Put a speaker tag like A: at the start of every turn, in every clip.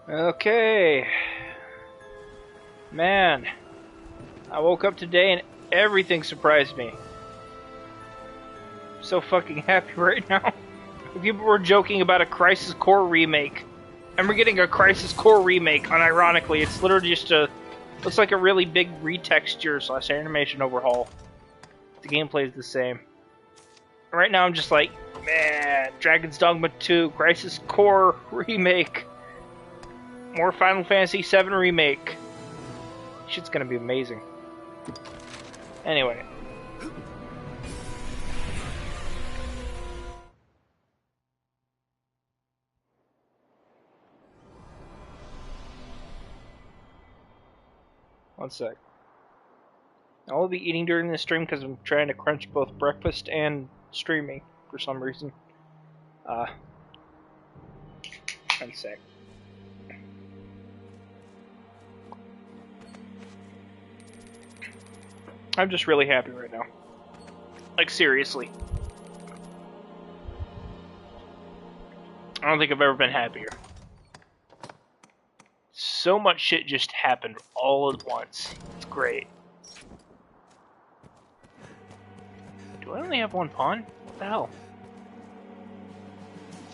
A: Okay. Man, I woke up today and everything surprised me. I'm so fucking happy right now. People were joking about a Crisis Core remake. And we're getting a Crisis Core remake, unironically. It's literally just looks like a really big retexture / animation overhaul. The gameplay is the same. Right now I'm just like, man, Dragon's Dogma 2, Crisis Core remake. More Final Fantasy VII remake. Shit's gonna be amazing. Anyway. One sec. I will be eating during this stream because I'm trying to crunch both breakfast and streaming for some reason. One sec. I'm just really happy right now. Like, seriously. I don't think I've ever been happier. So much shit just happened all at once. It's great. Do I only have one pawn? What the hell?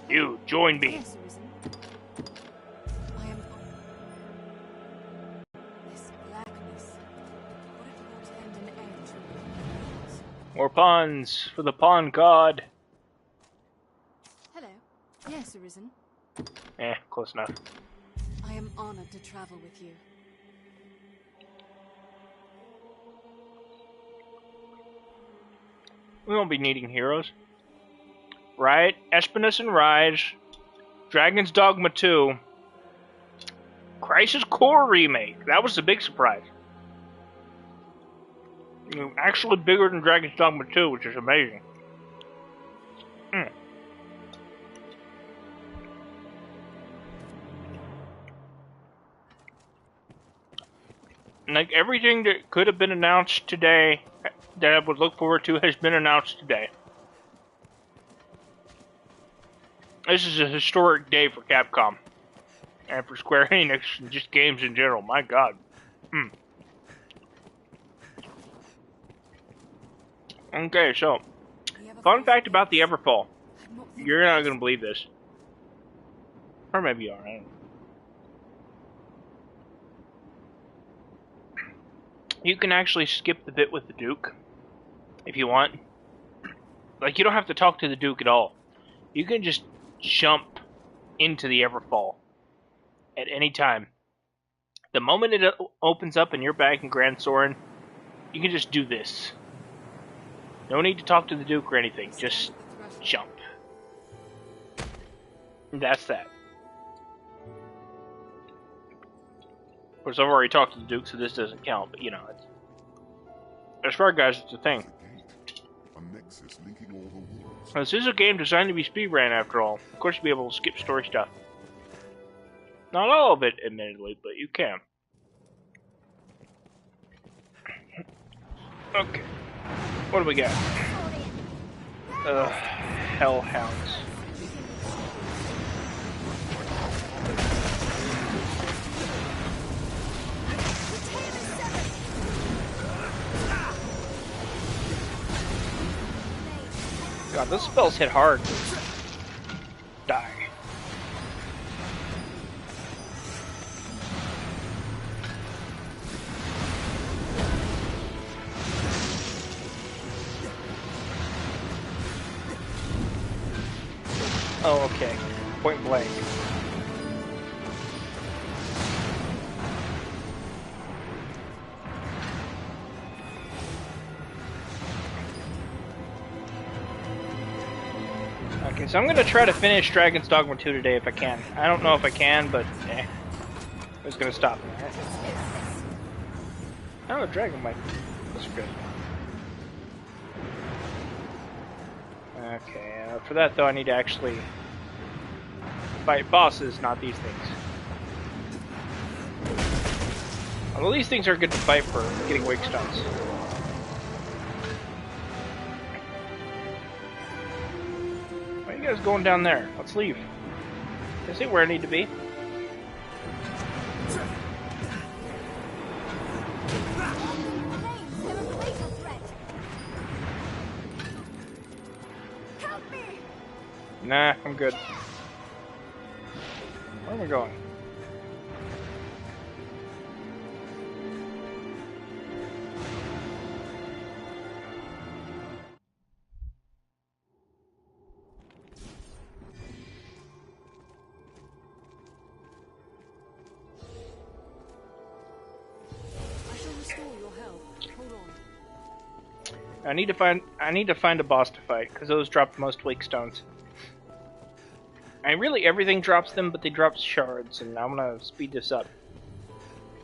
A: You, join me.
B: Yes, I am. This blackness. What if it portend an end to the
A: More pawns for the pawn god.
B: Hello. Yes, Arisen.
A: Close enough.
B: I am honored to travel with you.
A: We won't be needing heroes. Right? Espinus and Rise. Dragon's Dogma 2. Crisis Core remake. That was the big surprise. Actually bigger than Dragon's Dogma 2, which is amazing. Like, everything that could have been announced today that I would look forward to has been announced today. This is a historic day for Capcom. And for Square Enix, and just games in general. My god. Okay, so, fun fact about the Everfall. You're not gonna believe this. Or maybe you are, I don't know. You can actually skip the bit with the Duke, if you want. Like, you don't have to talk to the Duke at all. You can just jump into the Everfall at any time. The moment it opens up and you're back in Grand Soren, you can just do this. No need to talk to the Duke or anything, just jump. And that's that. Of course, I've already talked to the Duke, so this doesn't count, but you know, it's... As far guys, it's a thing. This is a game designed to be speedrun after all. Of course, you'll be able to skip story stuff. Not all of it, admittedly, but you can. Okay. What do we got? Hellhounds. God, those spells hit hard. Die. Oh, okay. Point blank. Okay, so I'm gonna try to finish Dragon's Dogma 2 today if I can. I don't know if I can, but who's gonna stop me? Oh, Dragon Might. That's good. Okay, for that though I need to actually fight bosses, not these things. Although these things are good to fight for getting wake stuns. Why are you guys going down there? Let's leave. Is it where I need to be?
B: Flames, they're a fatal threat. Help me!
A: Nah, I'm good. Where am I going?
B: I shall restore your health. Hold on.
A: I need to find a boss to fight, because those drop the most wake stones. And really everything drops them, but they drop shards, and I'm gonna speed this up.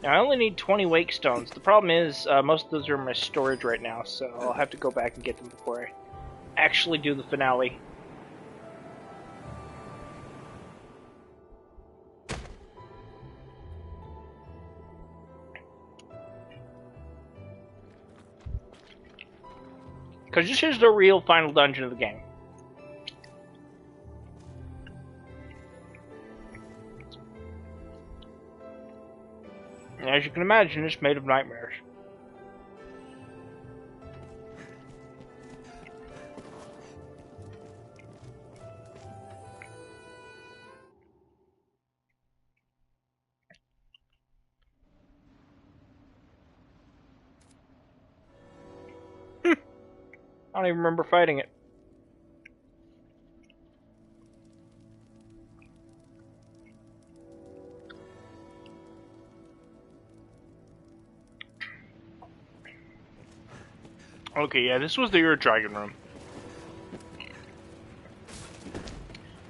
A: Now I only need 20 wake stones. The problem is, most of those are in my storage right now, so I'll have to go back and get them before I actually do the finale. Because this is the real final dungeon of the game. And as you can imagine, it's made of nightmares. I don't even remember fighting it. Okay, yeah, this was the Ur Dragon room.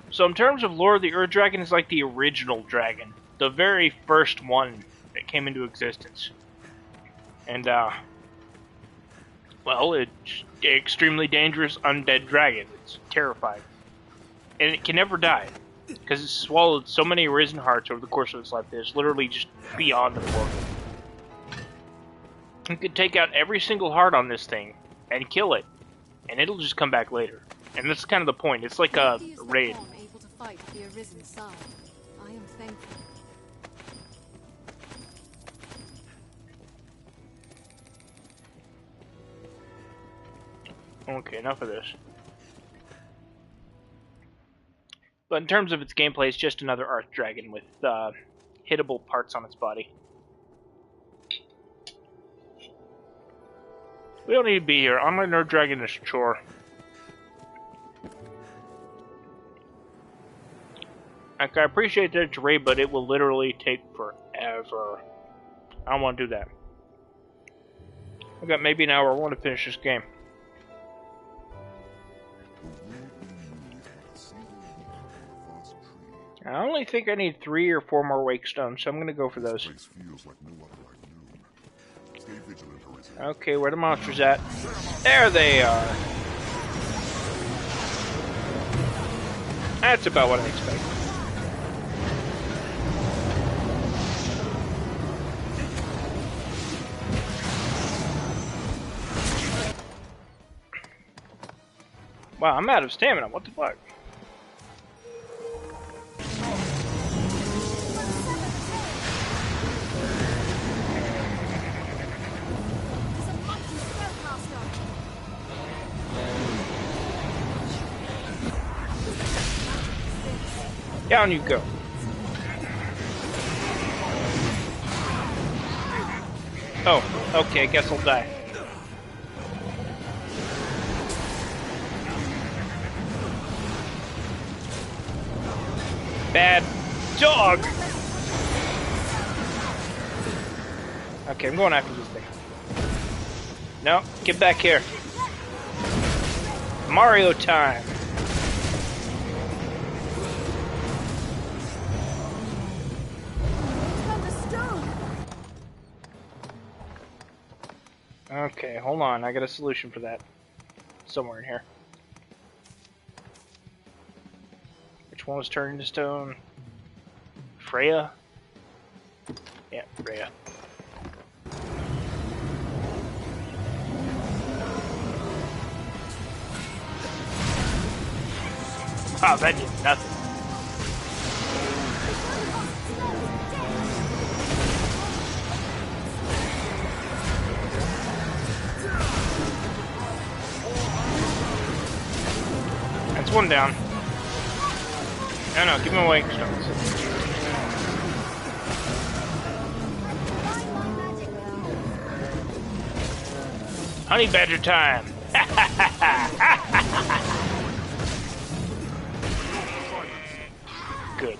A: So in terms of lore, the Ur Dragon is like the original dragon. The very first one that came into existence. And, well, it's an extremely dangerous undead dragon. It's terrifying. And it can never die. Because it's swallowed so many arisen hearts over the course of its life that it's literally just beyond the portal. You could take out every single heart on this thing and kill it. And it'll just come back later. And that's kind of the point. It's like a raid.
B: Able to fight the arisen side. I am thankful.
A: Okay, enough of this. But in terms of its gameplay, it's just another Arth Dragon with hittable parts on its body. We don't need to be here. Online Ur Dragon is a chore. Like, I appreciate that it's a raid, but it will literally take forever. I don't want to do that. I've got maybe an hour. I want to finish this game. I only think I need 3 or 4 more wake stones, so I'm gonna go for those. Okay, where are the monsters at? There they are! That's about what I expected. Wow, I'm out of stamina, what the fuck? Down you go. Oh, okay, I guess I'll die. Bad dog! Okay, I'm going after this thing. No, get back here. Mario time! Okay, hold on. I got a solution for that. Somewhere in here. Which one was turned into stone? Freya? Yeah, Freya. Oh, that did nothing. one down. No, give me away. Honey badger time. Good.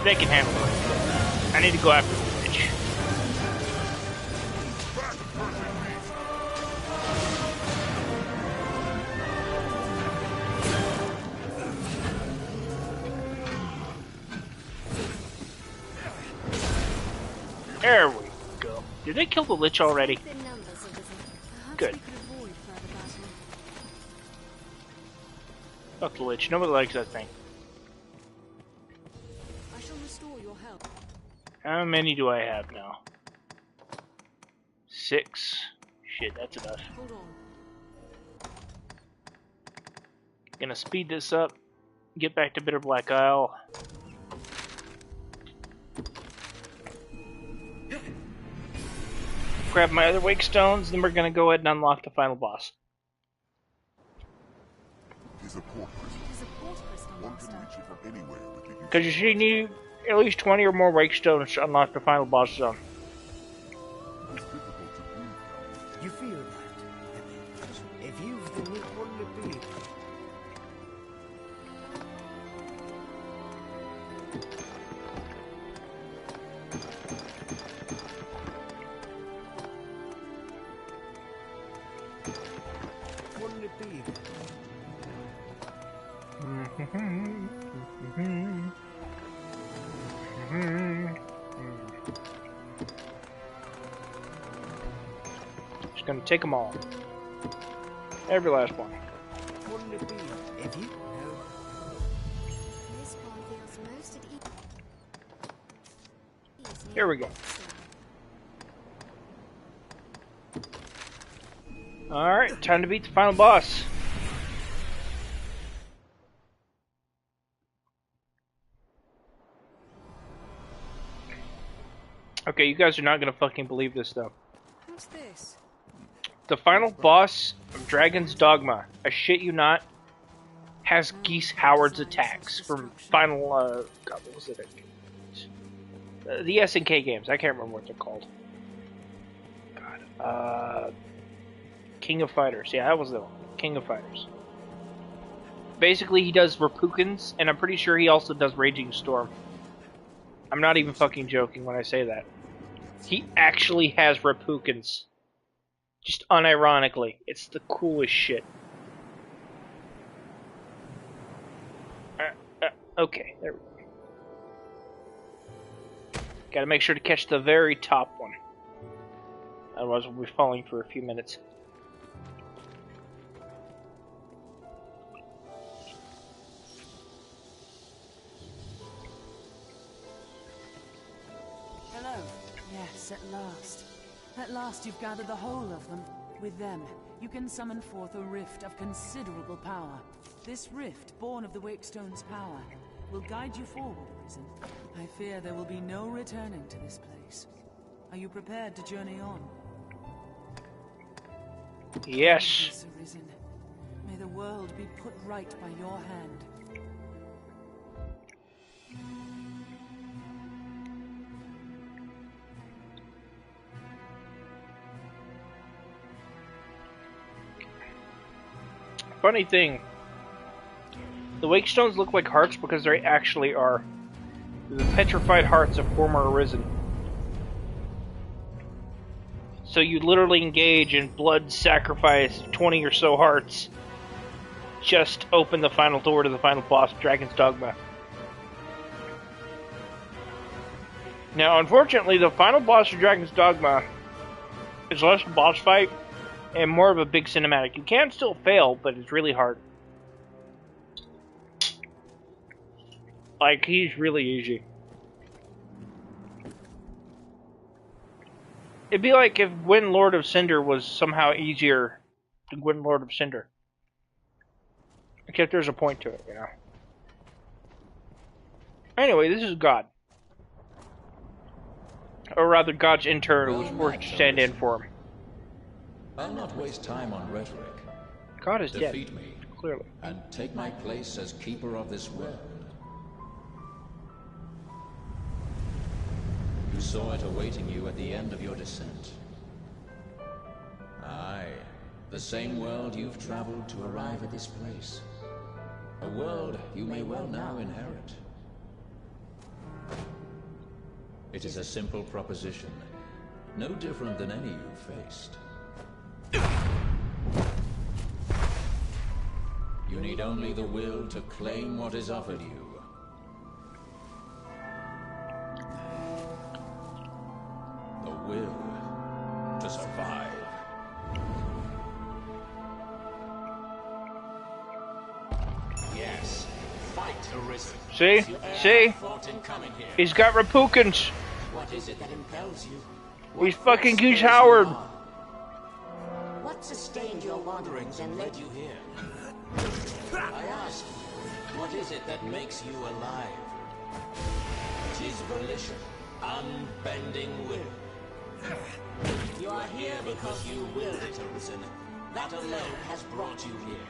A: They can handle it. I need to go after the witch. There we go. Did they kill the lich already? Good. Fuck the lich. Nobody likes that thing.
B: I shall restore your health.
A: How many do I have now? 6. Shit, that's enough.
B: Hold on.
A: Gonna speed this up. Get back to Bitter Black Isle. Grab my other wake stones, then we're gonna go ahead and unlock the final boss.
B: It is a port crystal, master.
A: Because you need at least 20 or more wake stones to unlock the final boss zone.
C: You feel that? If you've the need, wouldn't it be? Wouldn't it be?
A: Just gonna take them all. Every last one.
C: Wouldn't it be? If you know.
B: This one feels most at ease.
A: Here we go. Alright, time to beat the final boss. Okay, you guys are not gonna fucking believe this though.
B: What's this?
A: The final boss of Dragon's Dogma, I shit you not, has Geese Howard's attacks from final, God, what was it? The SNK games, I can't remember what they're called. God, King of Fighters, yeah, that was the one. King of Fighters. Basically, he does Repukins, and I'm pretty sure he also does Raging Storm. I'm not even fucking joking when I say that. He actually has Repukins. Just unironically. It's the coolest shit. Okay, there we go. Gotta make sure to catch the very top one. Otherwise we'll be falling for a few minutes.
D: Hello. Yes, at last. At last you've gathered the whole of them. With them, you can summon forth a rift of considerable power. This rift, born of the Wakestone's power, will guide you forward, Arisen. I fear there will be no returning to this place. Are you prepared to journey on?
A: Yes.
D: Arisen. May the world be put right by your hand.
A: Funny thing, the wake stones look like hearts because they actually are. The petrified hearts of former Arisen. So you literally engage in blood sacrifice 20 or so hearts. Just open the final door to the final boss, Dragon's Dogma. Now, unfortunately, the final boss of Dragon's Dogma is less a boss fight and more of a big cinematic. You can still fail, but it's really hard. Like, he's really easy. It'd be like if Gwyn Lord of Cinder was somehow easier than Gwyn Lord of Cinder. Except there's a point to it, you know. Anyway, this is God. Or rather, God's intern who's forced to stand in for him.
E: I'll not waste time on rhetoric.
A: God is dead.
E: Defeat me,
A: clearly.
E: and take my place as keeper of this world. You saw it awaiting you at the end of your descent. Aye, the same world you've traveled to arrive at this place. A world you may well now inherit. It is a simple proposition, no different than any you've faced. You need only the will to claim what is offered you. The will to survive.
F: Yes, fight Arisen.
A: See? See?
F: Fought in coming here.
A: He's got Repukins.
F: What is it that impels you?
A: He's fucking Goose Howard.
F: What sustained your wanderings and led you here? I ask, what is it that makes you alive? It is volition, unbending will. You are here because you willed it, Arisen. That alone has brought you here.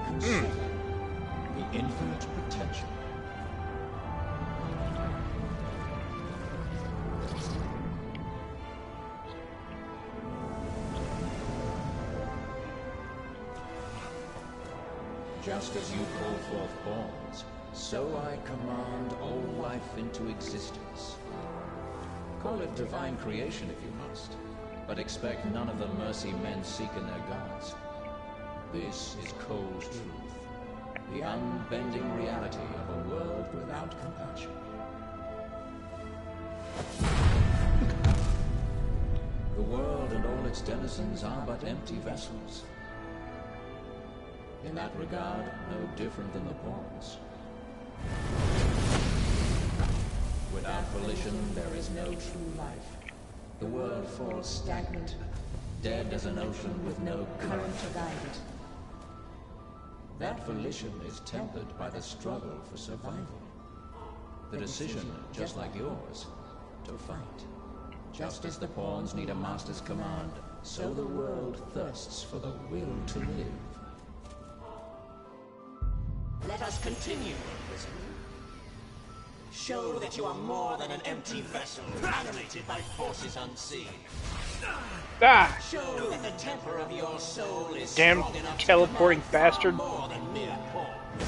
E: Consider the infinite potential. Just as you call forth forms, so I command all life into existence. Call it divine creation if you must, but expect none of the mercy men seek in their gods. This is cold truth, the unbending reality of a world without compassion. The world and all its denizens are but empty vessels. In that regard, no different than the pawns. Without volition, there is no true life. The world falls stagnant, dead as an ocean with no current to guide it. That volition is tempered by the struggle for survival. The decision, just like yours, to fight. Just as the pawns need a master's command, so the world thirsts for the will to live.
F: Let us continue, Arisen. Show that you are more than an empty vessel, animated by forces unseen.
A: Ah!
F: Show that the temper of your soul is
A: Damn
F: strong enough
A: teleporting
F: to
A: bastard.
F: more than mere pawns.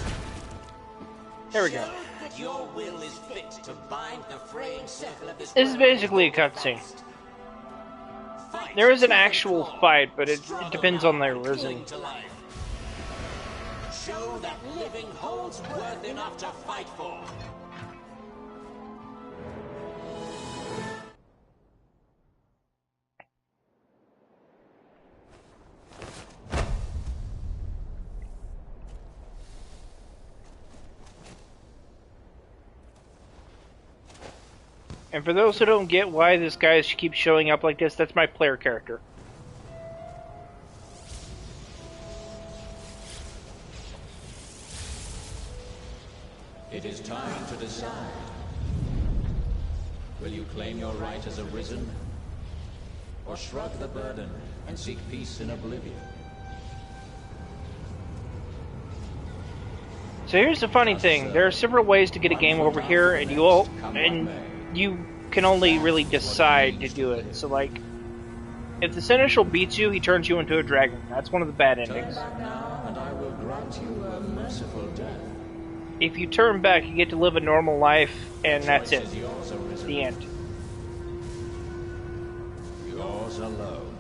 A: There we go.
F: Show that your will is fit to bind the fraying circle of this
A: This is
F: world
A: basically a
F: with
A: cutscene.
F: fast. Fight
A: There is an
F: to the
A: actual
F: core.
A: fight, but it
F: Struggle
A: depends
F: now
A: on their
F: and
A: Arisen.
F: cling to life. Show that living holds worth enough to fight for.
A: And for those who don't get why this guy keeps showing up like this, that's my player character.
E: It is time to decide. Will you claim your right as Arisen? Or shrug the burden and seek peace in oblivion?
A: So here's the funny thing: there are several ways to get a game over here, and you can only really decide to do it. So like, if the Seneschal beats you, he turns you into a dragon. That's one of the bad
E: Turn
A: endings.
E: back now, and I will grant you a merciful death.
A: If you turn back, you get to live a normal life, and that's it.
E: Choice is yours, Arisen.
A: The end.
E: Yours alone.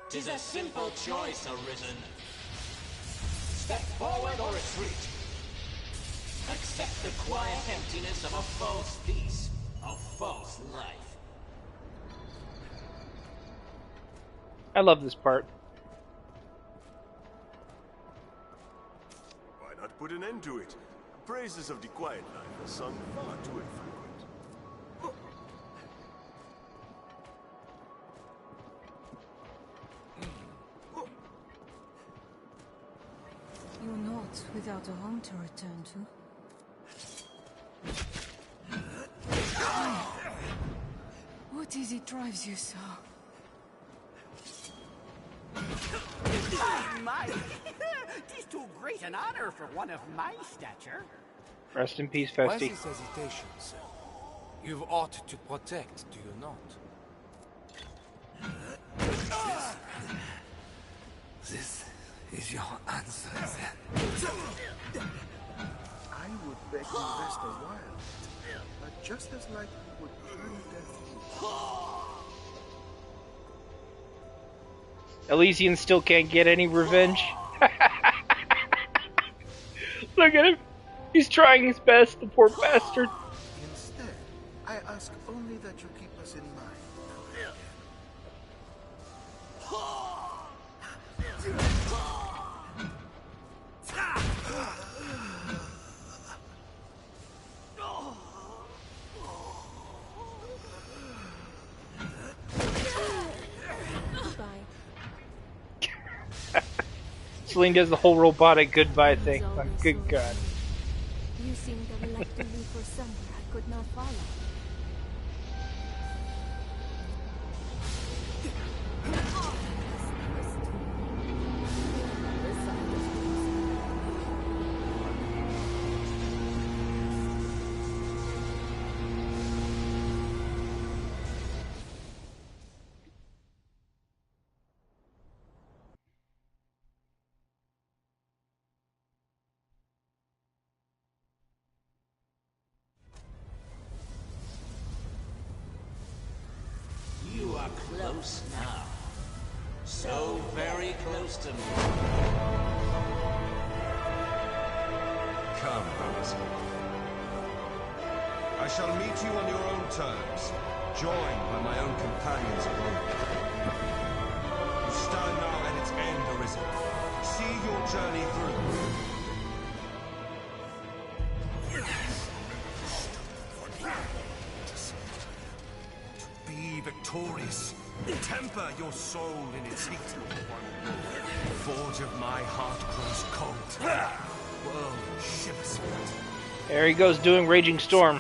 F: Tis a simple choice, Arisen. Step forward or retreat. Accept the quiet emptiness of a false peace, a false life.
A: I love this part.
G: Why not put an end to it? Praises of the quiet life are sung far too infrequent.
B: a home to return to. What is it drives you so?
C: My, 'tis too great an honor for one of my stature.
A: Rest in peace,
H: Why
A: Festy.
H: this hesitation, sir? You've aught to protect, do you not? This is your answer, then.
I: I would beg you rest a while, but just as like you would turn death loose.
A: Elysian still can't get any revenge. Look at him. He's trying his best, the poor bastard.
I: Instead, I ask only that you keep us in mind.
A: Celine does the whole robotic goodbye thing. Like, good God.
B: You seemed reluctant to leave for somewhere I could not follow.
F: You are close now. So very close to me.
J: Come, Alice. I shall meet you on your own terms, joined by my own companions of old. You stand now at its end, Arisen. See your journey through. To be victorious, temper your soul in its heat. Forge of my heart grows cold. World shivers.
A: There he goes doing Raging Storm.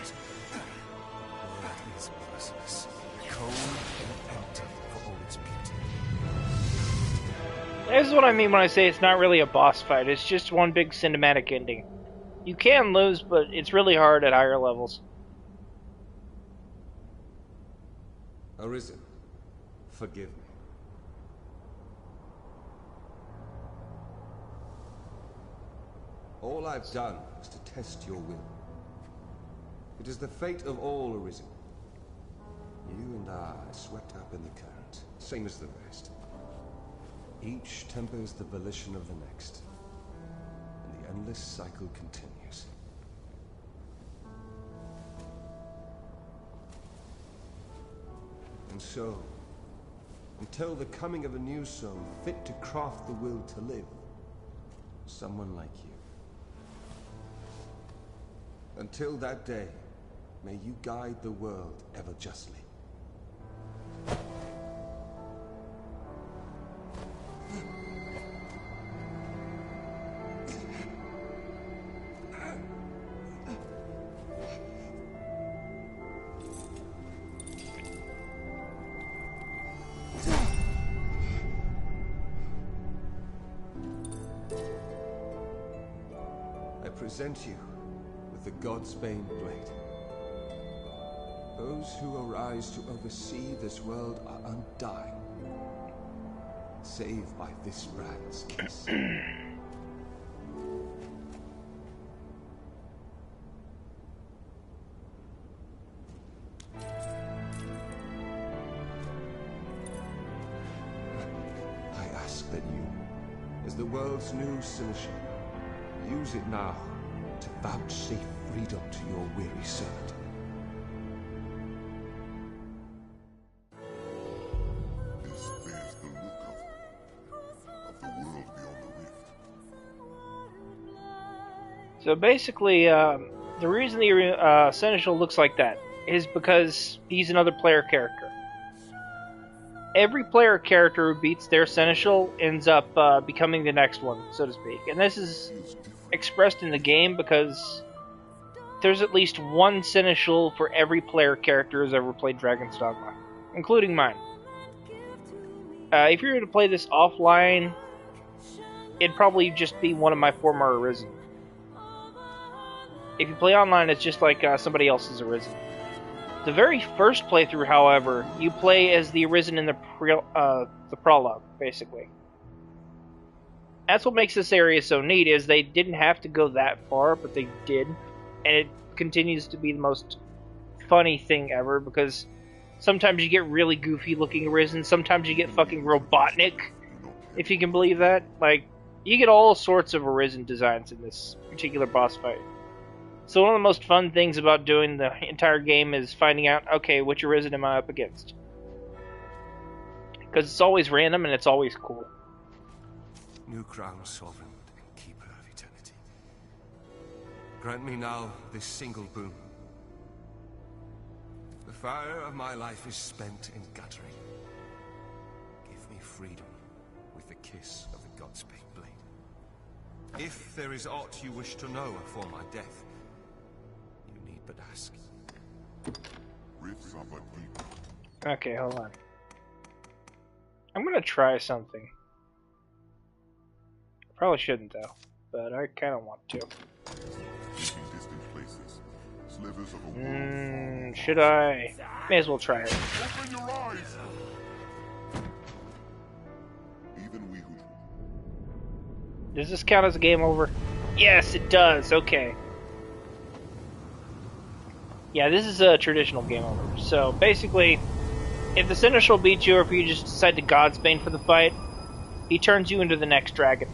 J: That is merciless, cold and empty for all its beauty.
A: This is what I mean when I say it's not really a boss fight. It's just one big cinematic ending. You can lose, but it's really hard at higher levels.
J: Arisen, forgive me. All I've done was to test your will. It is the fate of all Arisen. You and I are swept up in the current, same as the rest. Each tempers the volition of the next, and the endless cycle continues. And so, until the coming of a new soul fit to craft the will to live, someone like you. Until that day, may you guide the world ever justly. I present you with the Godsbane Blade. Those who arise to oversee this world are undying, save by this brand's kiss. I ask that you, as the world's new seneschal, use it now to vouchsafe freedom to your weary servant.
G: This bears the look of the world beyond the rift.
A: So basically, the reason the Seneschal looks like that is because he's another player character. Every player character who beats their Seneschal ends up becoming the next one, so to speak. And this is expressed in the game because there's at least one seneschal for every player character who's ever played Dragon's Dogma, including mine. If you were to play this offline, it'd probably just be one of my former Arisen. If you play online, it's just like somebody else's Arisen. The very first playthrough, however, you play as the Arisen in the prologue, basically. That's what makes this area so neat, is they didn't have to go that far, but they did. And it continues to be the most funny thing ever, because sometimes you get really goofy looking Arisen, sometimes you get fucking Robotnik, if you can believe that. Like, you get all sorts of Arisen designs in this particular boss fight. So one of the most fun things about doing the entire game is finding out, okay, which Arisen am I up against? Because it's always random and it's always cool.
J: New crown sovereign and keeper of eternity. Grant me now this single boon. The fire of my life is spent in guttering. Give me freedom with the kiss of the god's big blade. If there is aught you wish to know before my death, you need but ask.
A: Okay, hold on. I'm gonna try something. Probably shouldn't though, but I kind of want to. Should I? May as well try it.
G: Open your eyes. Even we who...
A: Does this count as a game over? Yes, it does. Okay. Yeah, this is a traditional game over. So basically, if the Seneschal beats you, or if you just decide to Godsbane for the fight, he turns you into the next dragon.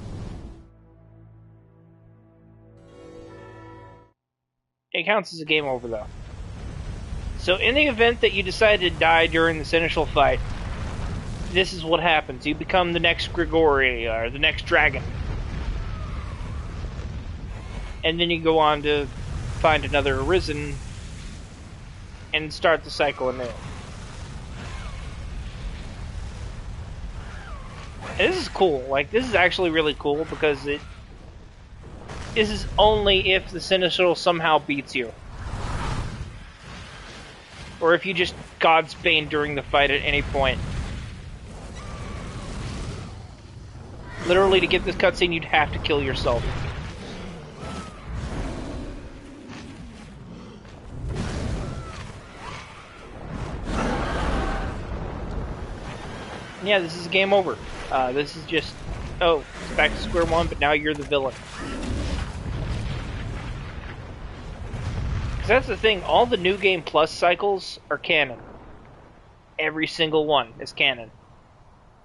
A: It counts as a game over, though. So in the event that you decide to die during the Seneschal fight, this is what happens. You become the next Grigori, or the next dragon. And then you go on to find another Arisen and start the cycle anew. And this is cool. Like, this is actually really cool because this is only if the Seneschal somehow beats you. Or if you just Godsbane during the fight at any point. Literally, to get this cutscene, you'd have to kill yourself. Yeah, this is game over. This is just, oh, it's back to square one, but now you're the villain. Because that's the thing, all the New Game Plus cycles are canon. Every single one is canon.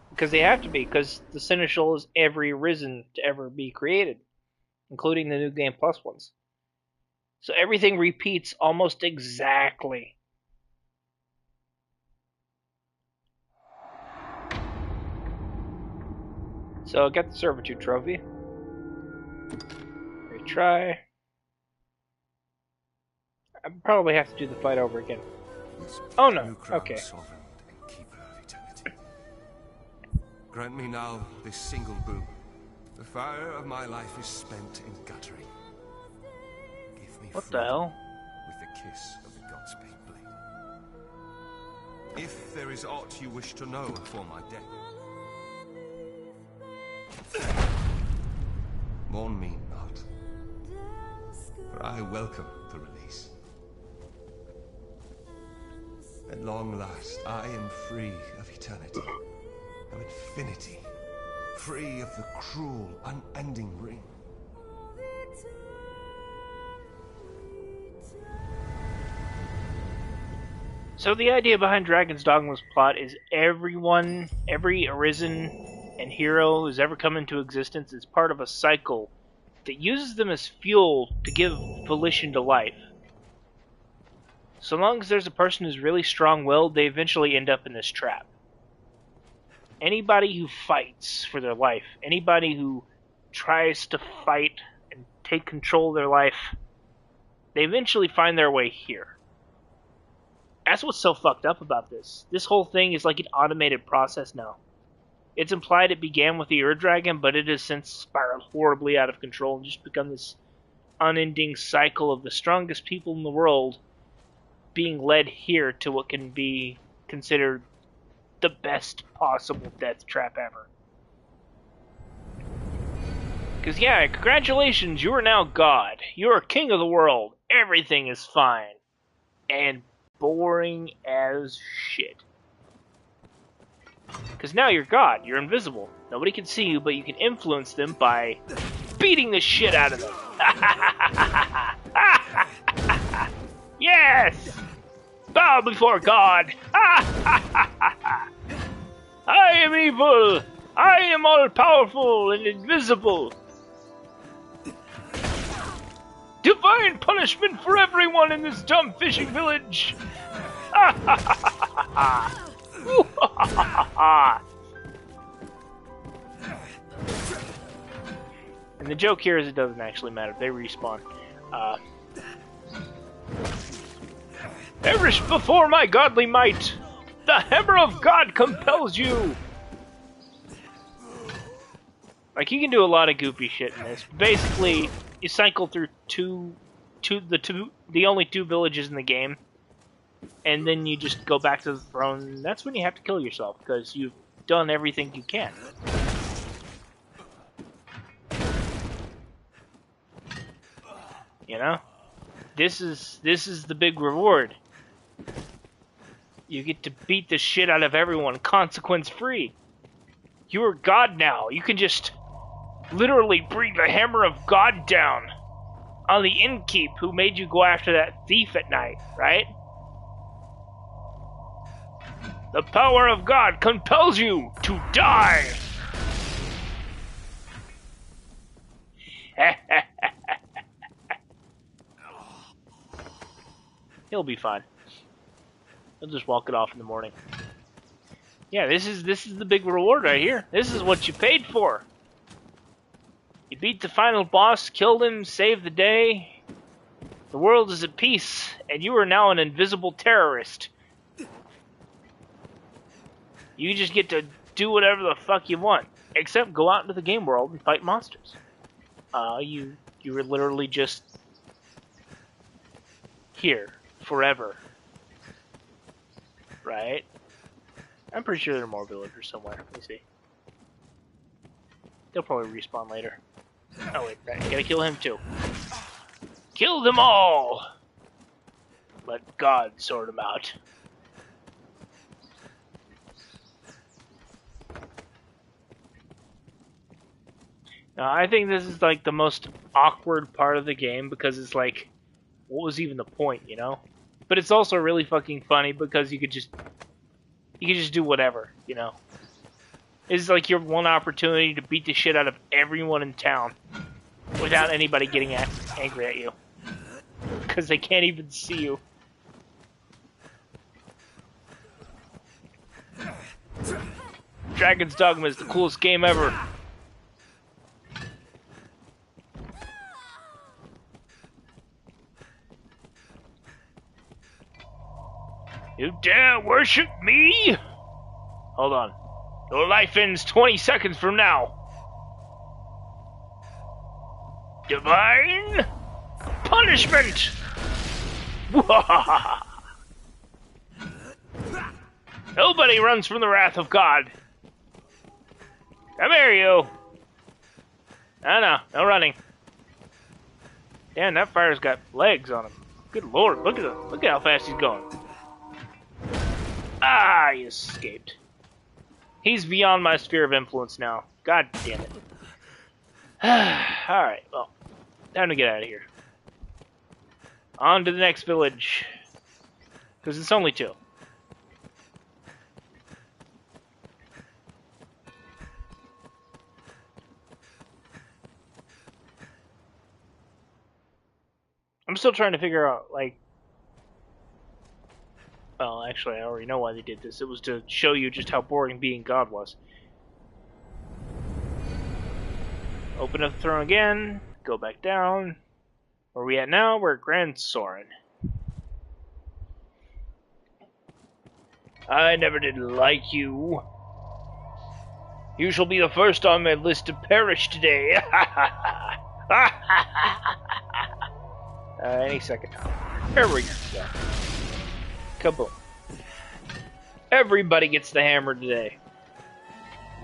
A: Because they have to be, because the Seneschal is every Arisen to ever be created, including the New Game Plus ones. So everything repeats almost exactly. So I got the Servitude Trophy. Retry. I probably have to do the fight over again. Oh no, okay.
J: Grant me now this single boon. The fire of my life is spent in guttering. Give me
A: what the hell?
J: With the kiss of the god's big blade. If there is aught you wish to know before my death, mourn me not, for I welcome the release. At long last, I am free of eternity, of infinity, free of the cruel, unending ring.
A: So the idea behind Dragon's Dogma's plot is every Arisen and hero who's ever come into existence is part of a cycle that uses them as fuel to give volition to life. So long as there's a person who's really strong-willed, they eventually end up in this trap. Anybody who fights for their life, anybody who tries to fight and take control of their life, they eventually find their way here. That's what's so fucked up about this. This whole thing is like an automated process now. It's implied it began with the Ur Dragon, but it has since spiraled horribly out of control and just become this unending cycle of the strongest people in the world being led here to what can be considered the best possible death trap ever. Because, yeah, congratulations, you are now God. You are king of the world. Everything is fine. And boring as shit. Because now you're God. You're invisible. Nobody can see you, but you can influence them by beating the shit out of them. Yes! Bow before God. I am evil. I am all-powerful and invisible. Divine punishment for everyone in this dumb fishing village! And the joke here is it doesn't actually matter. They respawn. Perish before my godly might! The hammer of God compels you! Like, you can do a lot of goofy shit in this. Basically, you cycle through the only two villages in the game, and then you just go back to the throne. That's when you have to kill yourself, because you've done everything you can. You know? This is the big reward. You get to beat the shit out of everyone, consequence-free. You are God now. You can just literally bring the hammer of God down on the innkeep who made you go after that thief at night, right? The power of God compels you to die! He'll be fine. He'll just walk it off in the morning. Yeah, this is the big reward right here. This is what you paid for. You beat the final boss, killed him, saved the day. The world is at peace, and you are now an invisible terrorist. You just get to do whatever the fuck you want, except go out into the game world and fight monsters. You were literally just here forever, right? I'm pretty sure there are more villagers somewhere. Let me see. They'll probably respawn later. Oh wait, right. Gotta kill him too. Kill them all! Let God sort them out. Now, I think this is like the most awkward part of the game because it's like, what was even the point, you know? But it's also really fucking funny because you could just do whatever, you know? It's like your one opportunity to beat the shit out of everyone in town without anybody getting angry at you. Because they can't even see you. Dragon's Dogma is the coolest game ever. You dare worship me? Hold on. Your life ends 20 seconds from now. Divine punishment! Nobody runs from the wrath of God. Come here, you. No running. Damn, that fire's got legs on him. Good lord, look at how fast he's going. Ah, he escaped. He's beyond my sphere of influence now. God damn it. Alright, well, time to get out of here. On to the next village. Because it's only 2. I'm still trying to figure out, like... Well, actually, I already know why they did this. It was to show you just how boring being God was. Open up the throne again. Go back down. Where are we at now? We're at Grand Soren. I never did like you. You shall be the first on my list to perish today. Any second now. There we go. Kaboom. Everybody gets the hammer today.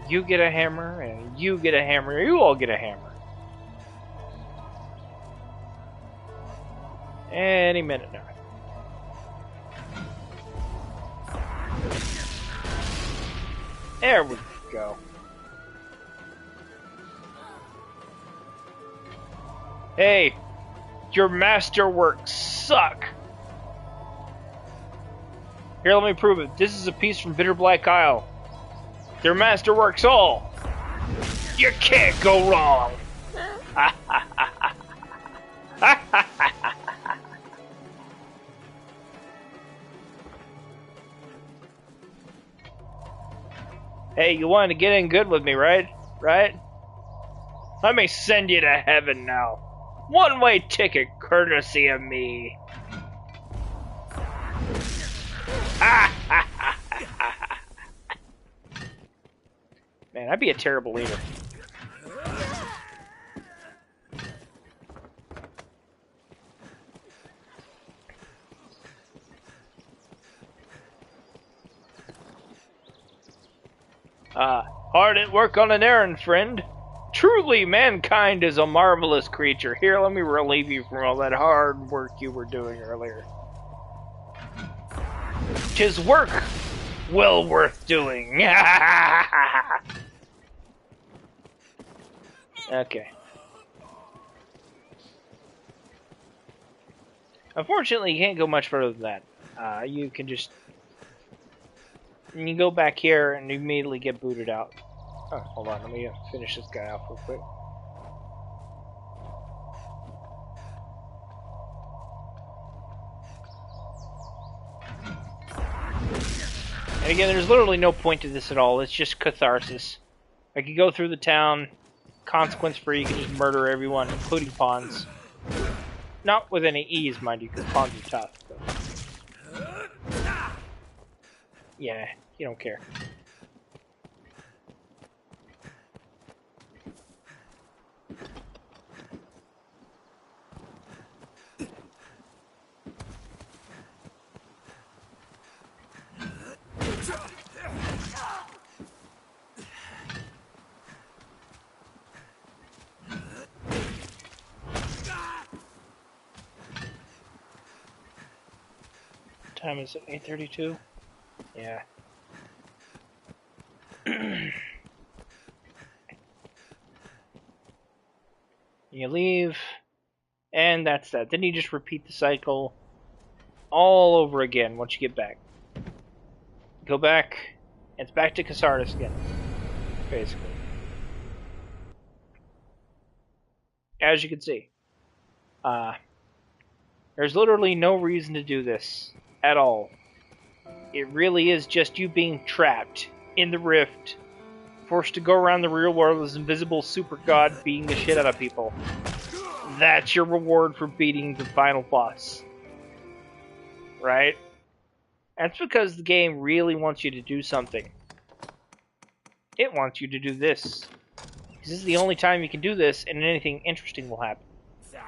A: You get a hammer, and you get a hammer, you all get a hammer. Any minute now. There we go. Hey, your masterworks suck. Here, let me prove it. This is a piece from Bitter Black Isle. Their masterworks all. You can't go wrong. Hey, you wanted to get in good with me, right? Right? Let me send you to heaven now. One-way ticket courtesy of me. Man, I'd be a terrible leader. Hard at work on an errand, friend. Truly, mankind is a marvelous creature. Here, let me relieve you from all that hard work you were doing earlier. 'Tis work well worth doing. Okay. Unfortunately, you can't go much further than that. You can just... You go back here and immediately get booted out. Oh, hold on, let me finish this guy off real quick. And again, there's literally no point to this at all. It's just catharsis. I could go through the town, consequence free, you can just murder everyone, including pawns. Not with any ease, mind you, because pawns are tough. But... Yeah, you don't care. Time is it? 8:32? Yeah. You leave, and that's that. Then you just repeat the cycle all over again once you get back. Go back, and it's back to Casardis again, basically. As you can see. There's literally no reason to do this at all. It really is just you being trapped in the rift, forced to go around the real world as invisible super god beating the shit out of people. That's your reward for beating the final boss. Right? That's because the game really wants you to do something. It wants you to do this. This is the only time you can do this, and anything interesting will happen.
G: Stay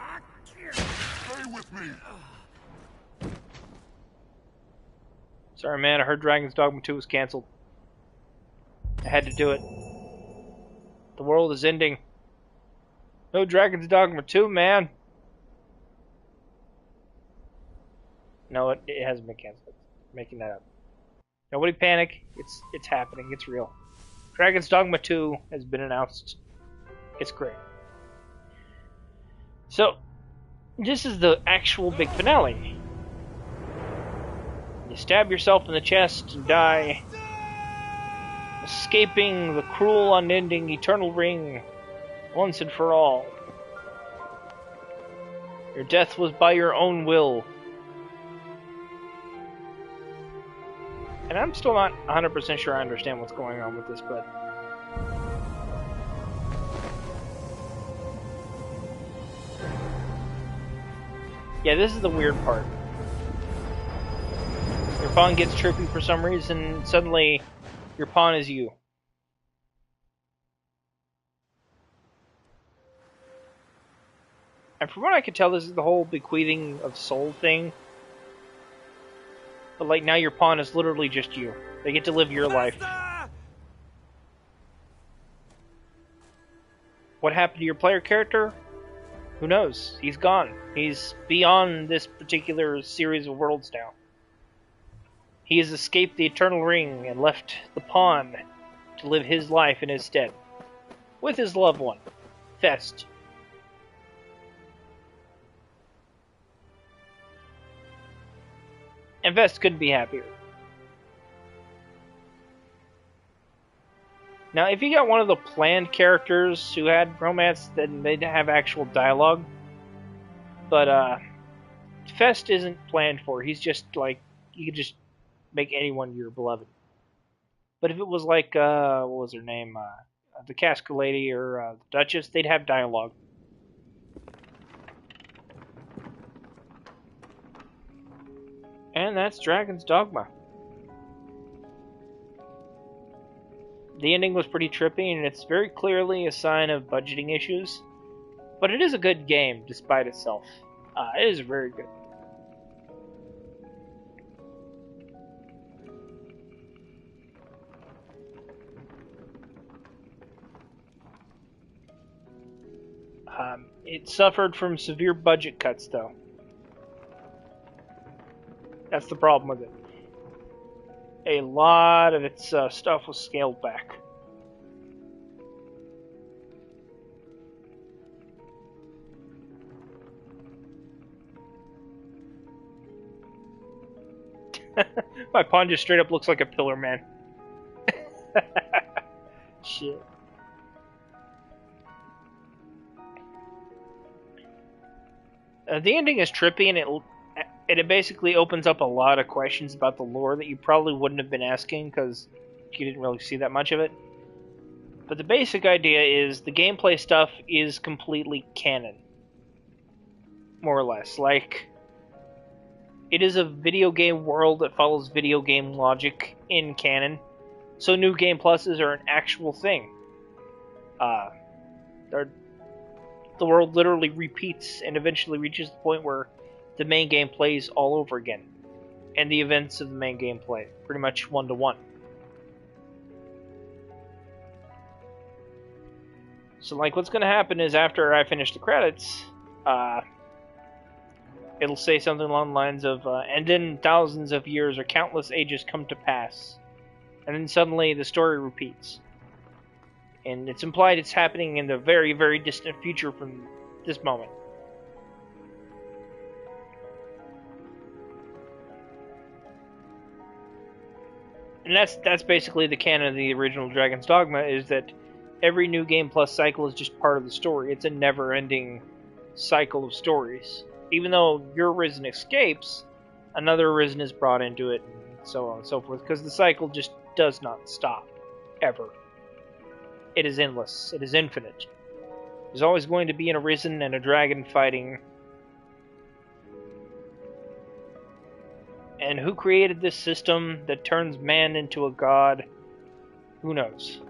G: with me.
A: Sorry, man. I heard Dragon's Dogma 2 was canceled. I had to do it. The world is ending. No Dragon's Dogma 2, man. No, it hasn't been canceled. I'm making that up. Nobody panic. It's happening. It's real. Dragon's Dogma 2 has been announced. It's great. So, this is the actual big finale. You stab yourself in the chest and die, escaping the cruel, unending, eternal ring once and for all. Your death was by your own will. And I'm still not 100% sure I understand what's going on with this, but... yeah, this is the weird part. Your pawn gets trippy for some reason, suddenly your pawn is you. And from what I could tell, this is the whole bequeathing of soul thing. But like now your pawn is literally just you. They get to live your life. What happened to your player character? Who knows? He's gone. He's beyond this particular series of worlds now. He has escaped the Eternal Ring and left the pawn to live his life in his stead. With his loved one, Fest. And Vest couldn't be happier. Now, if you got one of the planned characters who had romance, then they'd have actual dialogue. But, Fest isn't planned for. He's just like, you could just make anyone your beloved. But if it was like, what was her name? The Casca Lady or the Duchess, they'd have dialogue. And that's Dragon's Dogma. The ending was pretty trippy, and it's very clearly a sign of budgeting issues. But it is a good game, despite itself. It is very good. It suffered from severe budget cuts, though. That's the problem with it. A lot of its stuff was scaled back. My pawn just straight up looks like a pillar man. Shit. The ending is trippy, and it basically opens up a lot of questions about the lore that you probably wouldn't have been asking because you didn't really see that much of it. But the basic idea is the gameplay stuff is completely canon. More or less. Like, it is a video game world that follows video game logic in canon. So new game pluses are an actual thing. The world literally repeats and eventually reaches the point where the main game plays all over again. And the events of the main game play, pretty much one-to-one. So like what's going to happen is after I finish the credits, it'll say something along the lines of, and then thousands of years or countless ages come to pass. And then suddenly the story repeats. And it's implied it's happening in the very, very distant future from this moment. And that's basically the canon of the original Dragon's Dogma, is that every new game plus cycle is just part of the story. It's a never-ending cycle of stories. Even though your Arisen escapes, another Arisen is brought into it, and so on and so forth, because the cycle just does not stop. Ever. It is endless. It is infinite. There's always going to be an Arisen and a dragon fighting. And who created this system that turns man into a god? Who knows?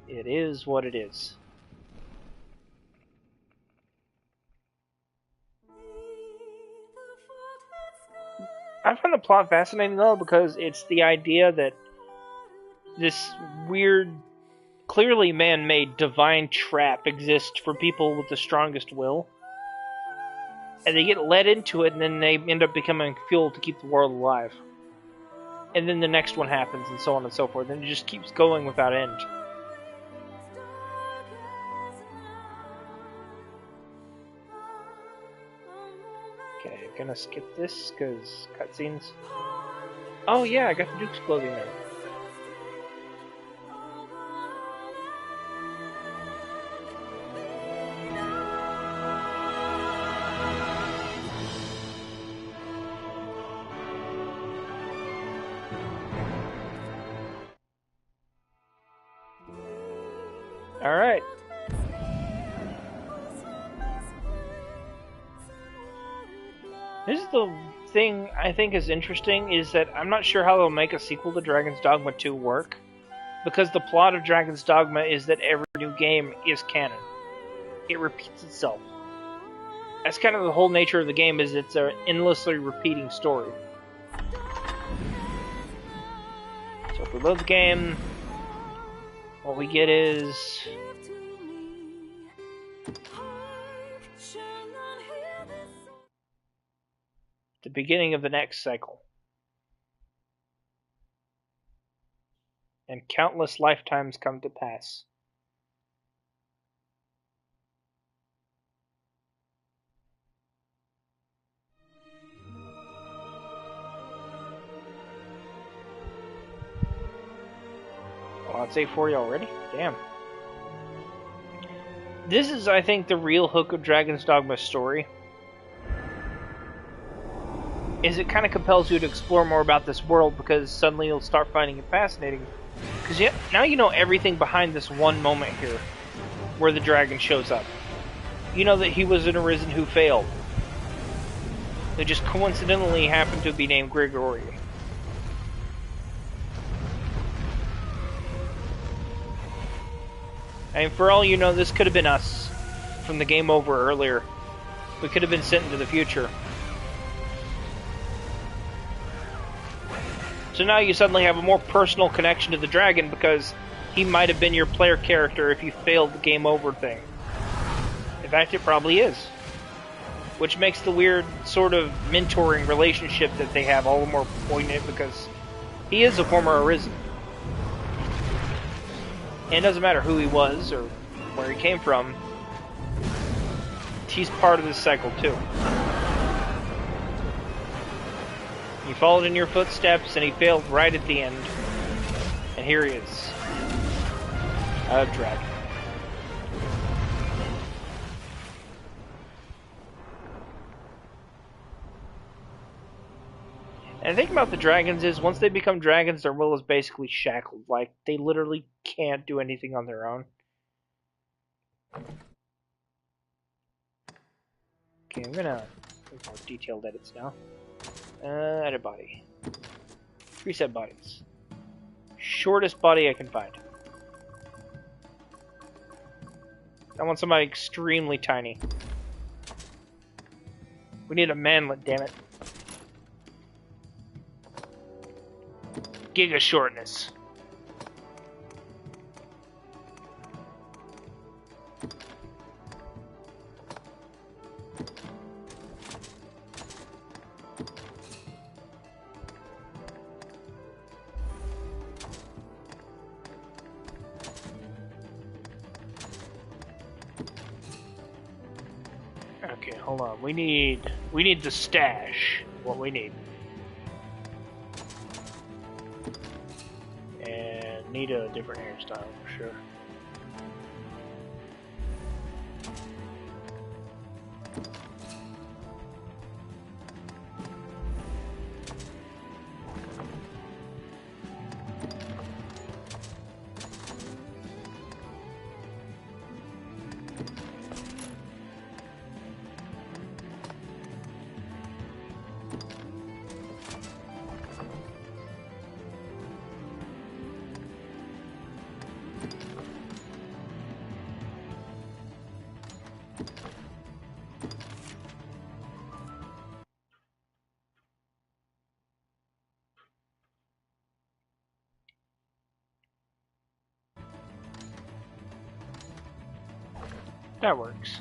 A: It is what it is. I find the plot fascinating, though, because it's the idea that this weird, clearly man-made divine trap exists for people with the strongest will. And they get led into it, and then they end up becoming fuel to keep the world alive. And then the next one happens, and so on and so forth. And it just keeps going without end. Okay, gonna skip this, because cutscenes. Oh yeah, I got the Duke's clothing now. Alright. This is the thing I think is interesting, is that I'm not sure how they'll make a sequel to Dragon's Dogma 2 work, because the plot of Dragon's Dogma is that every new game is canon. It repeats itself. That's kind of the whole nature of the game, is it's an endlessly repeating story. So if we load the game, what we get is the beginning of the next cycle. And countless lifetimes come to pass. Oh, it's 8:40 already? Damn. This is, I think, the real hook of Dragon's Dogma's story. Is it kind of compels you to explore more about this world, because suddenly you'll start finding it fascinating. Because now you know everything behind this one moment here, where the dragon shows up. You know that he was an Arisen who failed. They just coincidentally happened to be named Grigori. And for all you know, this could have been us from the game over earlier. We could have been sent into the future. So now you suddenly have a more personal connection to the dragon, because he might have been your player character if you failed the game over thing. In fact, it probably is. Which makes the weird sort of mentoring relationship that they have all the more poignant, because he is a former Arisen. And it doesn't matter who he was or where he came from. He's part of this cycle too. He followed in your footsteps and he failed right at the end. And here he is. A dragon. And the thing about the dragons is, once they become dragons, their will is basically shackled. Like, they literally can't do anything on their own. Okay, I'm gonna make more detailed edits now. Edit body. Preset bodies. Shortest body I can find. I want somebody extremely tiny. We need a manlet, damn it. Giga shortness. Okay, hold on. We need the stash. What we need. And need a different hairstyle for sure. That works.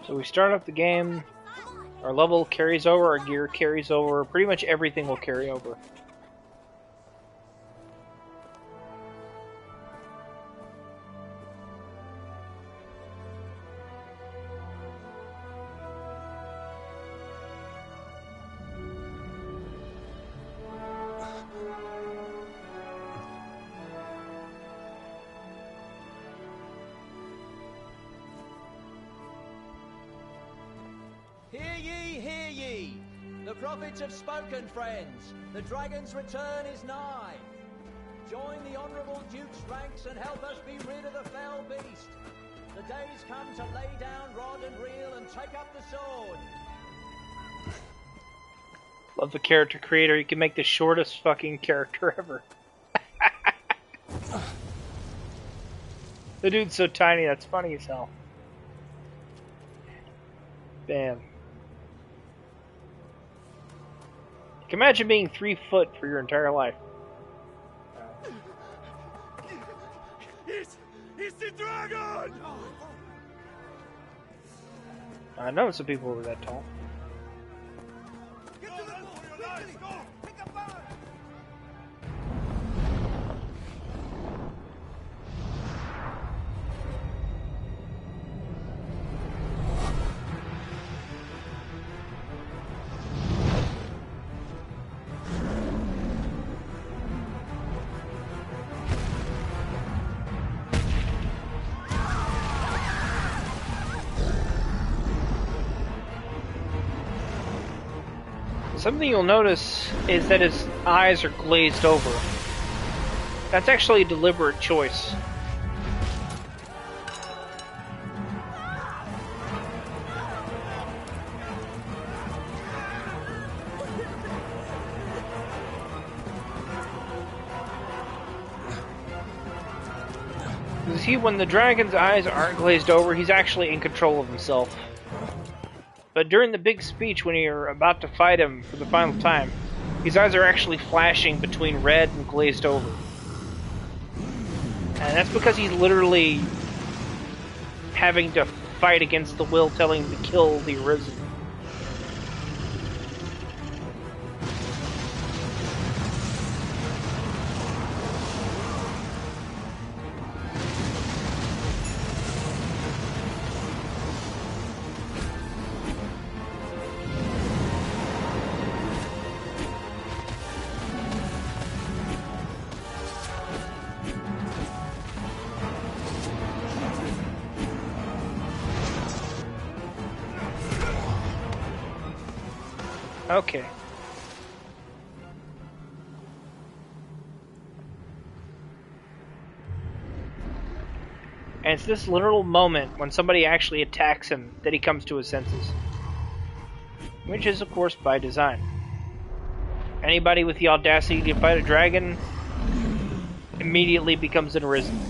A: So we start up the game, our level carries over, our gear carries over, pretty much everything will carry over.
E: hear ye! The prophets have spoken, friends. The dragon's return is nigh. Join the honourable Duke's ranks and help us be rid of the fell beast. The day's come to lay down rod and reel and take up the sword.
A: Love the character creator. You can make the shortest fucking character ever. The dude's so tiny, that's funny as hell. Damn. You can imagine being 3 foot for your entire life.
G: It's the dragon!
A: I know some people who are that tall.
G: Get to the boat, quickly! Go! Pick up fire!
A: Something you'll notice is that his eyes are glazed over. That's actually a deliberate choice. You see, when the dragon's eyes aren't glazed over, he's actually in control of himself. But during the big speech, when you're about to fight him for the final time, his eyes are actually flashing between red and glazed over. And that's because he's literally having to fight against the will telling him to kill the Arisen. Okay. And it's this literal moment when somebody actually attacks him that he comes to his senses. Which is, of course, by design. Anybody with the audacity to fight a dragon immediately becomes an Arisen.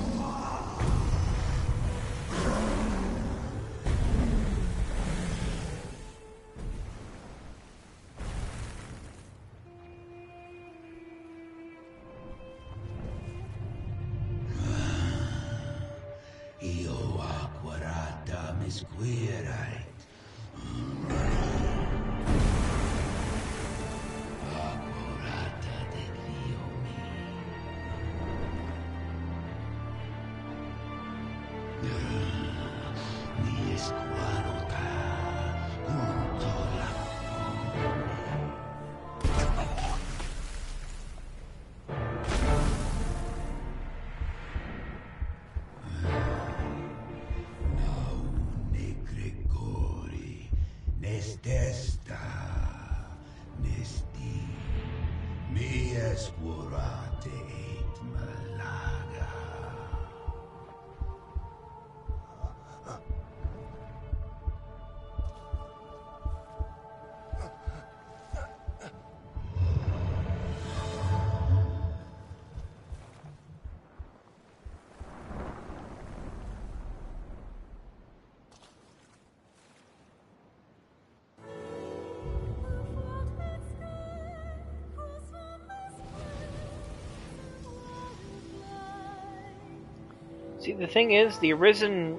A: See, the thing is, the Arisen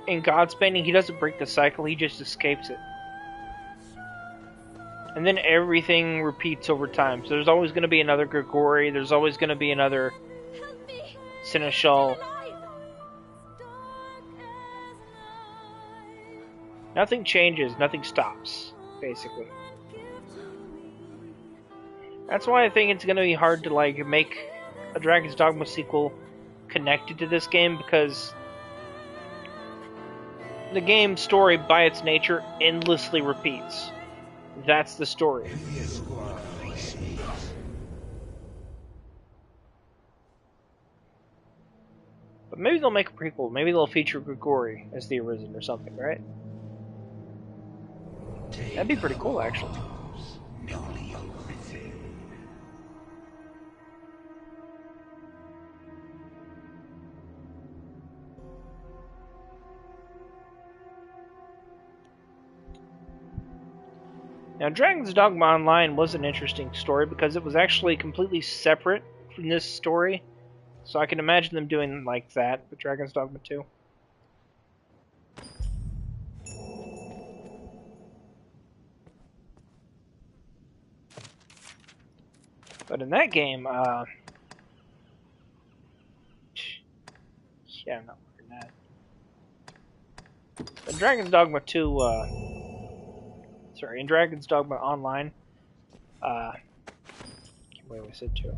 A: in God's painting, he doesn't break the cycle, he just escapes it. And then everything repeats over time. So there's always going to be another Grigori, there's always going to be another Seneschal. Nothing changes, nothing stops, basically. That's why I think it's going to be hard to like make a Dragon's Dogma sequel connected to this game, because the game story by its nature endlessly repeats. That's the story. But maybe they'll make a prequel. Maybe they'll feature Grigori as the Arisen or something, right? That'd be pretty cool, actually. Now, Dragon's Dogma Online was an interesting story because it was actually completely separate from this story. So I can imagine them doing like that with Dragon's Dogma 2. But in that game, yeah, I'm not working that. In Dragon's Dogma 2, in Dragon's Dogma Online, wait, I said 2.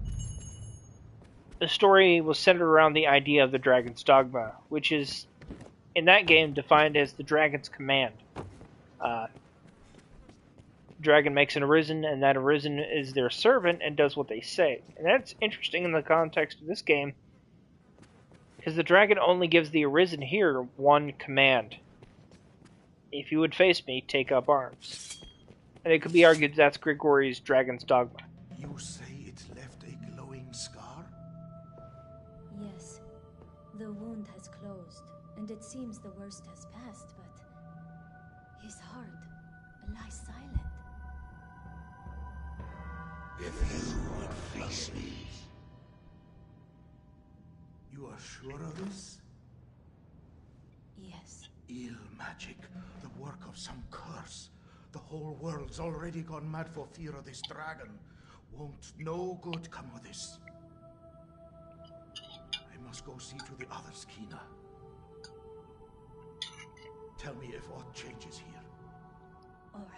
A: The story was centered around the idea of the Dragon's Dogma, which is, in that game, defined as the Dragon's command. Dragon makes an Arisen, and that Arisen is their servant and does what they say. And that's interesting in the context of this game, because the Dragon only gives the Arisen here one command. If you would face me, take up arms. And it could be argued that's Grigori's Dragon's Dogma.
I: You say it left a glowing scar?
K: Yes. The wound has closed, and it seems the worst has passed, but his heart lies silent.
F: If you would face me.
I: You are sure of this?
K: Yes.
I: Ill magic, the work of some curse. The whole world's already gone mad for fear of this dragon. Won't no good come of this? I must go see to the others, Kina. Tell me if aught changes here.
K: All right.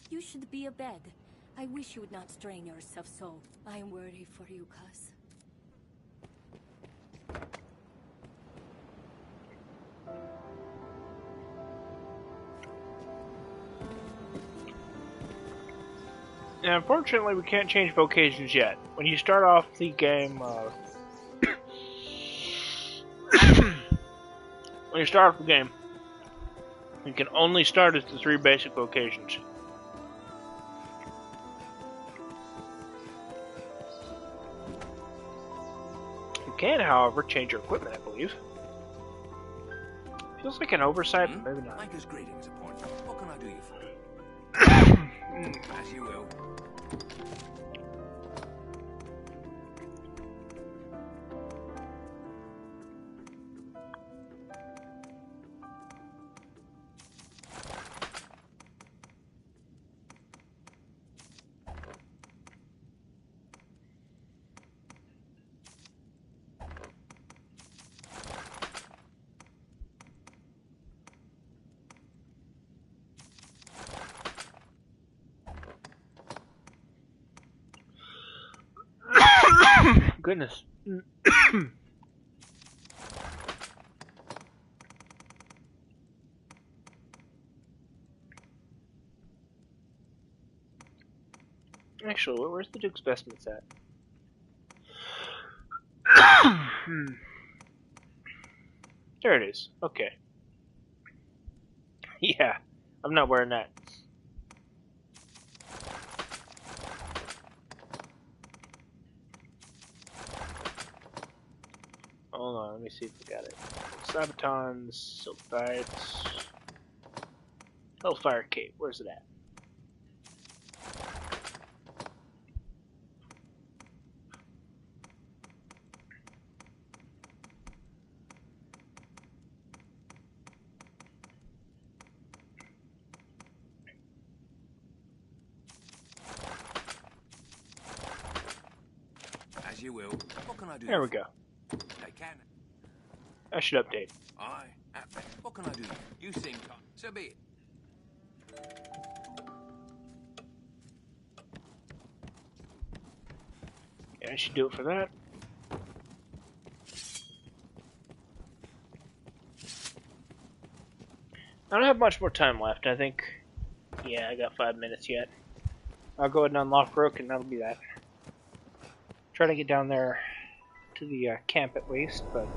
L: You should be abed. I wish you would not strain yourself so. I am worried for you, cuz.
A: Now, unfortunately, we can't change vocations yet. When you start off the game, you can only start as the 3 basic vocations. You can, however, change your equipment, I believe. Feels like an oversight, but maybe not.
H: Maker's greetings upon you. What can I do you for? As you will.
A: Goodness. Actually, where's the Duke's vestments at? There it is. Okay. Yeah, I'm not wearing that. Hold on, let me see if we got it. Sabatons, Silk Bites, Hellfire Cape, where's it at?
H: As you will. What can I do?
A: There we go.
H: I can.
A: I should update.
H: Aye. What What can I do? You seem calm. So be it.
A: Yeah, I should do it for that. I don't have much more time left. I think, yeah, I got 5 minutes yet. I'll go ahead and unlock Rook, and that'll be that. Try to get down there to the camp at least, but...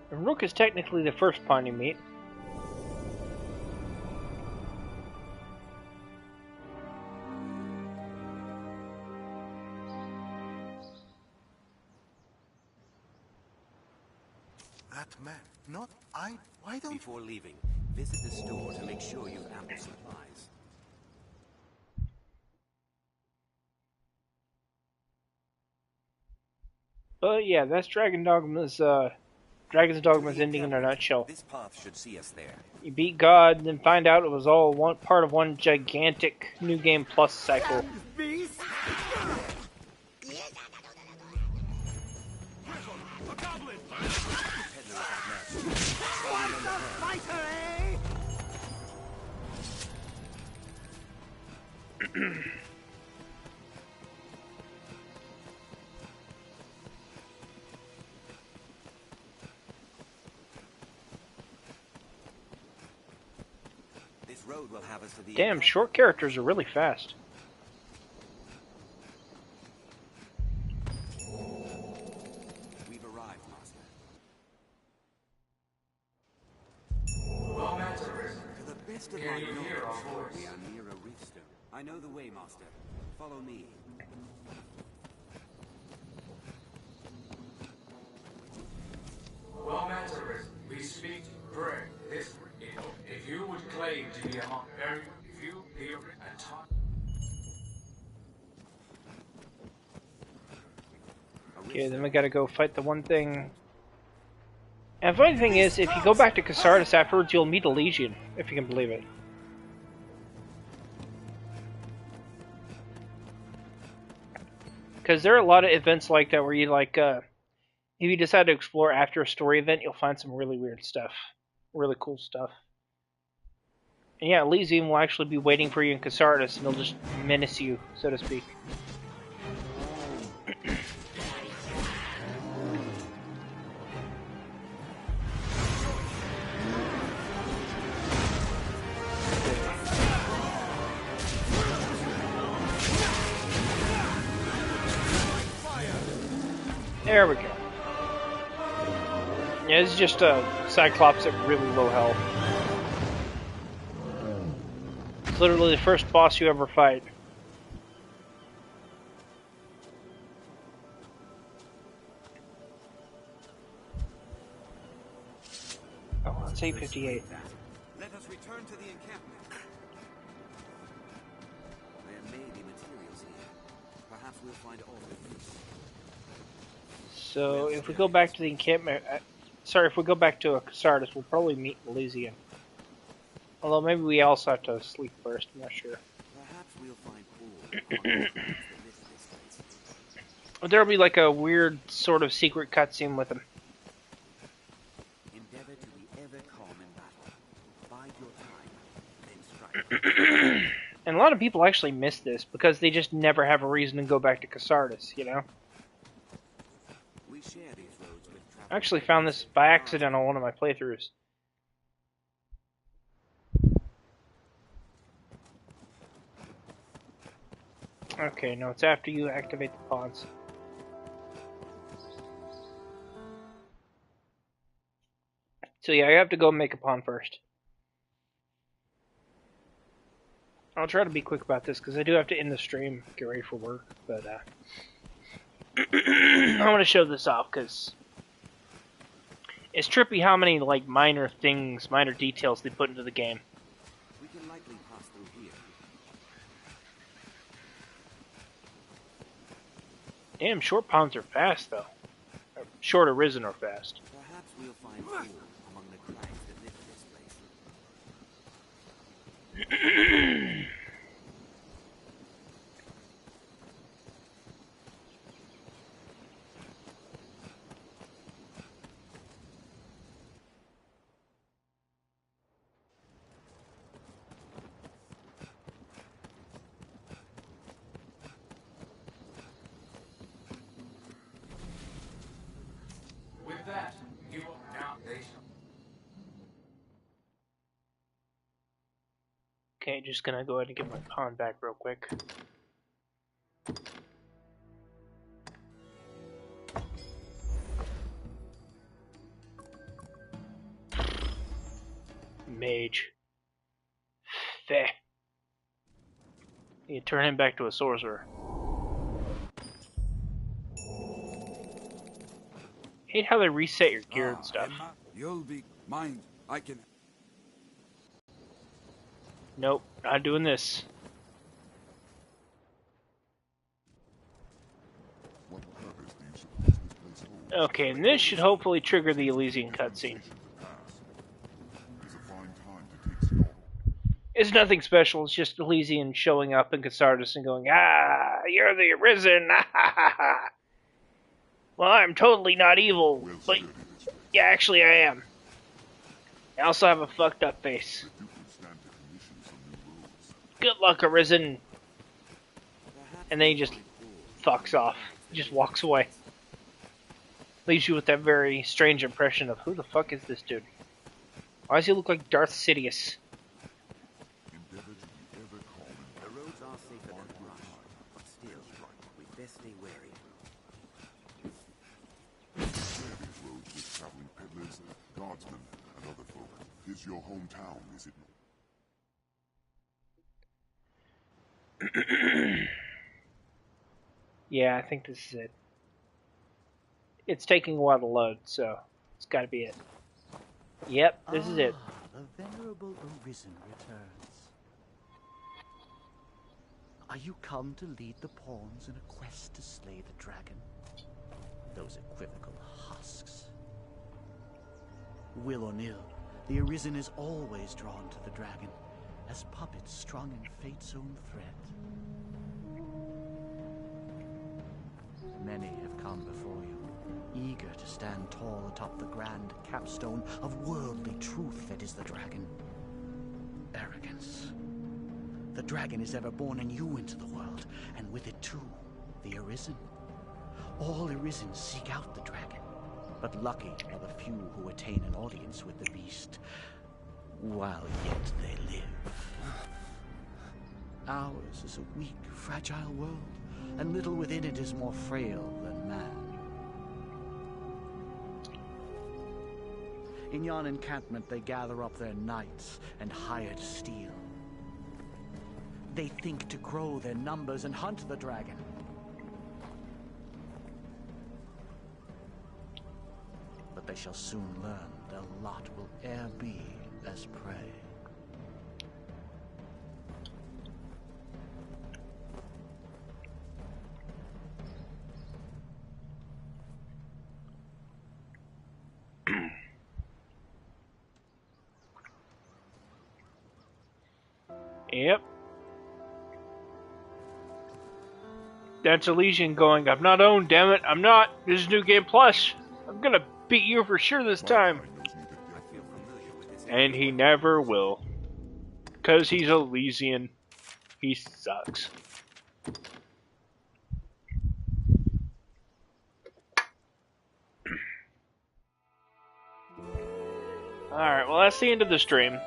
A: And Rook is technically the first pawn you meet.
I: That man, not I. Why don't...
M: Before leaving, visit the store to make sure you've ample supplies.
A: But yeah, that's Dragon's Dogma's ending in a nutshell.
M: This path should see us there.
A: You beat God, then find out it was all part of one gigantic New Game Plus cycle.
M: This road will have us to the
A: Damn, short characters are really fast.
M: We've arrived, Master.
N: Well met, Arisen.
M: To the best of
N: Can
M: my
N: you
M: knowledge,
N: hear our voice?
M: we are near a riftstone. I know the way, Master. Follow me.
N: Well met, Arisen. We speak, pray, this. If you would claim to be among very few people and time.
A: Okay, then we gotta go fight the one thing. And the funny thing is, if you go back to Casardis afterwards, you'll meet a Legion, if you can believe it. Because there are a lot of events like that where you if you decide to explore after a story event, you'll find some really weird stuff. Really cool stuff. And yeah, Elysium will actually be waiting for you in Casardis, and they'll just menace you, so to speak. There we go. Yeah, this is just a Cyclops at really low health. It's literally the first boss you ever fight. Oh, it's 8:58.
M: Let us return to the encampment. There may be materials here. Perhaps we'll find alternate routes.
A: So if we go back to the encampment, if we go back to Casardis, we'll probably meet Elysium. Although maybe we also have to sleep first. I'm not sure.
M: Perhaps we'll find
A: There'll be like a weird sort of secret cutscene with him.
M: Endeavor to be ever calm in battle. Bide your time, then strike.
A: And a lot of people actually miss this because they just never have a reason to go back to Casardis, you know?
M: We share these roads with
A: I actually found this by accident on one of my playthroughs. Okay, no, it's after you activate the pawns. So yeah, I have to go make a pawn first. I'll try to be quick about this because I do have to end the stream, get ready for work, but I want to show this off because it's trippy how many like minor things, minor details they put into the game.
M: We can likely pass through here.
A: Damn, short pawns are fast, though. Short arisen are fast.
M: Perhaps we'll find food among the crags that live in this place.
N: With that, you are now they shall.
A: Okay, just gonna go ahead and get my pawn back real quick. Mage. Feh. You turn him back to a sorcerer. Hate how they reset your gear and stuff.
O: Emma, you'll be mine. I can.
A: Nope, not doing this. Okay, and this should hopefully trigger the Elysian cutscene. It's nothing special, it's just Elysian showing up in Cassardus and going, "Ah, you're the Arisen! Well, I'm totally not evil, but yeah, actually I am. I also have a fucked up face. Good luck, Arisen." And then he just fucks off. He just walks away. Leaves you with that very strange impression of, who the fuck is this dude? Why does he look like Darth Sidious?
M: The roads are safer than brush, but still, we best stay wary.
P: These roads with traveling peddlers, guardsmen, and other folk. Is your hometown, is it not?
A: Yeah, I think this is it. It's taking a while to load, so it's gotta be it. Yep, this is it.
C: The venerable Arisen returns. Are you come to lead the pawns in a quest to slay the dragon? Those equivocal husks. Will or nill, the Arisen is always drawn to the dragon, as puppets strung in fate's own thread. Many have come before you, eager to stand tall atop the grand capstone of worldly truth that is the dragon. Arrogance. The dragon is ever born and you into the world, and with it too, the Arisen. All Arisen seek out the dragon, but lucky are the few who attain an audience with the beast, while yet they live. Ours is a weak, fragile world, and little within it is more frail than man. In yon encampment they gather up their knights and hired steel. They think to grow their numbers and hunt the dragon. But they shall soon learn their lot will e'er be as prey.
A: Yep. That's Elysian going, "I'm not owned, damn it, I'm not. This is New Game Plus. I'm gonna beat you for sure this time." And he never will. 'Cause he's Elysian. He sucks. Alright, well that's the end of the stream.